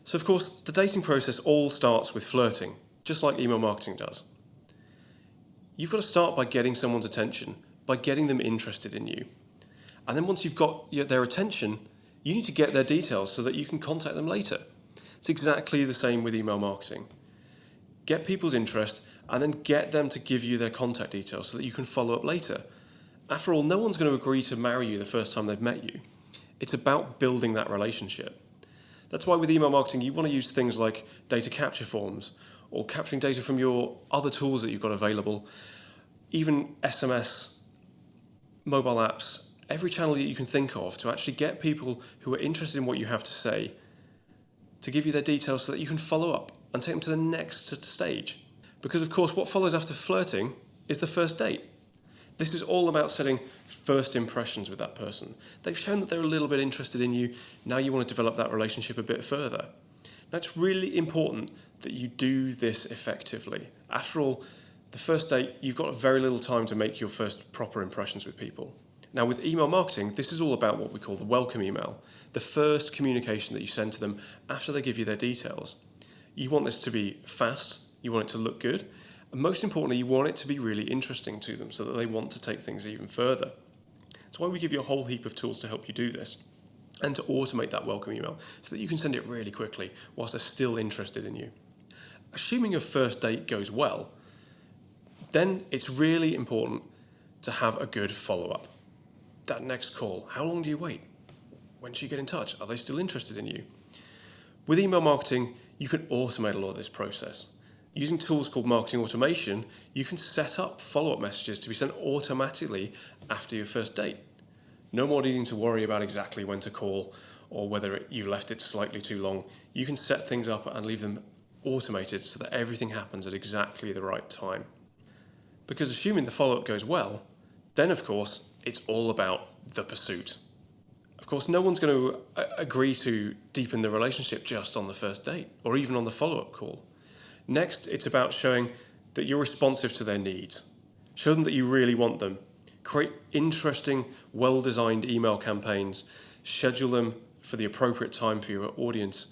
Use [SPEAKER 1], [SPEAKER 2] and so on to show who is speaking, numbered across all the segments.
[SPEAKER 1] So of course, the dating process all starts with flirting, just like email marketing does. You've got to start by getting someone's attention, by getting them interested in you. And then once you've got their attention, you need to get their details so that you can contact them later. It's exactly the same with email marketing. Get people's interest and then get them to give you their contact details so that you can follow up later. After all, no one's going to agree to marry you the first time they've met you. It's about building that relationship. That's why with email marketing, you want to use things like data capture forms or capturing data from your other tools that you've got available, even SMS, mobile apps, every channel that you can think of to actually get people who are interested in what you have to say to give you their details so that you can follow up and take them to the next stage. Because of course, what follows after flirting is the first date. This is all about setting first impressions with that person. They've shown that they're a little bit interested in you. Now you want to develop that relationship a bit further. Now it's really important that you do this effectively. After all, the first date, you've got very little time to make your first proper impressions with people. Now with email marketing, this is all about what we call the welcome email, the first communication that you send to them after they give you their details. You want this to be fast, you want it to look good, and most importantly, you want it to be really interesting to them so that they want to take things even further. That's why we give you a whole heap of tools to help you do this and to automate that welcome email so that you can send it really quickly whilst they're still interested in you. Assuming your first date goes well, then it's really important to have a good follow-up. That next call, how long do you wait? When should you get in touch? Are they still interested in you? With email marketing, you can automate a lot of this process. Using tools called marketing automation, you can set up follow-up messages to be sent automatically after your first date. No more needing to worry about exactly when to call or whether you've left it slightly too long. You can set things up and leave them automated so that everything happens at exactly the right time. Because assuming the follow-up goes well, then of course, it's all about the pursuit. Of course, no one's going to agree to deepen the relationship just on the first date or even on the follow-up call. Next, it's about showing that you're responsive to their needs. Show them that you really want them. Create interesting, well-designed email campaigns. Schedule them for the appropriate time for your audience.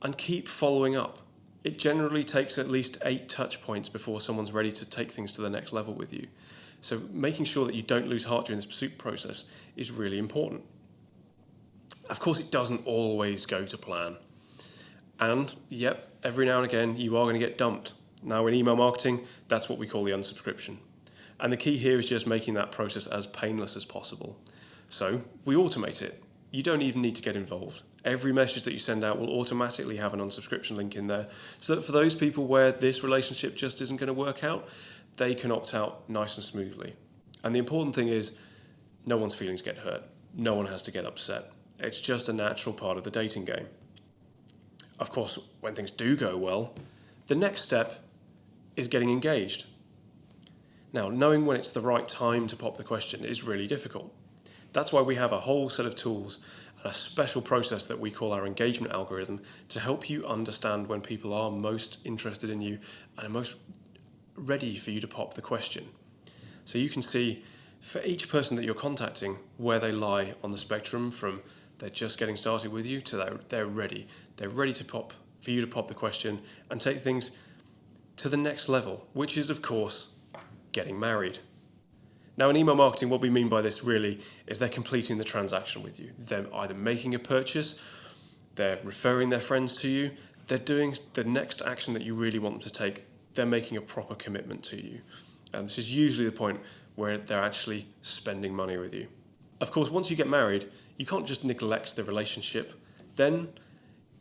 [SPEAKER 1] And keep following up. It generally takes at least 8 touch points before someone's ready to take things to the next level with you. So making sure that you don't lose heart during this pursuit process is really important. Of course, it doesn't always go to plan. And, yep, every now and again, you are going to get dumped. Now, in email marketing, that's what we call the unsubscription. And the key here is just making that process as painless as possible. So, we automate it. You don't even need to get involved. Every message that you send out will automatically have an unsubscription link in there, so that for those people where this relationship just isn't going to work out, they can opt out nice and smoothly. And the important thing is, no one's feelings get hurt. No one has to get upset. It's just a natural part of the dating game. Of course, when things do go well, the next step is getting engaged. Now, knowing when it's the right time to pop the question is really difficult. That's why we have a whole set of tools and a special process that we call our engagement algorithm to help you understand when people are most interested in you and are most ready for you to pop the question. So you can see for each person that you're contacting where they lie on the spectrum from they're just getting started with you to they're ready. They're ready to pop for you to pop the question and take things to the next level, which is, of course, getting married. Now, in email marketing, what we mean by this really is they're completing the transaction with you. They're either making a purchase, they're referring their friends to you, they're doing the next action that you really want them to take. They're making a proper commitment to you. And this is usually the point where they're actually spending money with you. Of course, once you get married, you can't just neglect the relationship. Then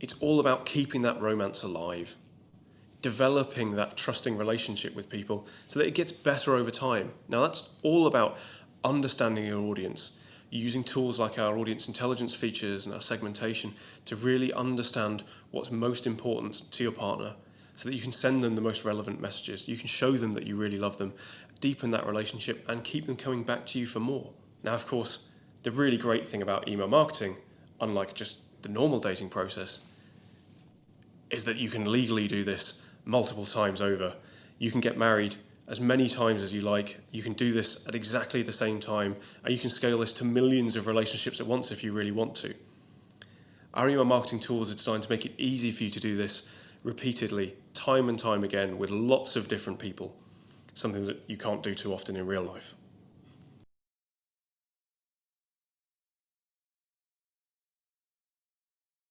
[SPEAKER 1] it's all about keeping that romance alive, developing that trusting relationship with people so that it gets better over time. Now, that's all about understanding your audience, using tools like our audience intelligence features and our segmentation to really understand what's most important to your partner so that you can send them the most relevant messages. You can show them that you really love them, deepen that relationship, and keep them coming back to you for more. Now, of course, the really great thing about email marketing, unlike just the normal dating process, is that you can legally do this multiple times over. You can get married as many times as you like. You can do this at exactly the same time, and you can scale this to millions of relationships at once if you really want to. Our email marketing tools are designed to make it easy for you to do this repeatedly, time and time again, with lots of different people, something that you can't do too often in real life.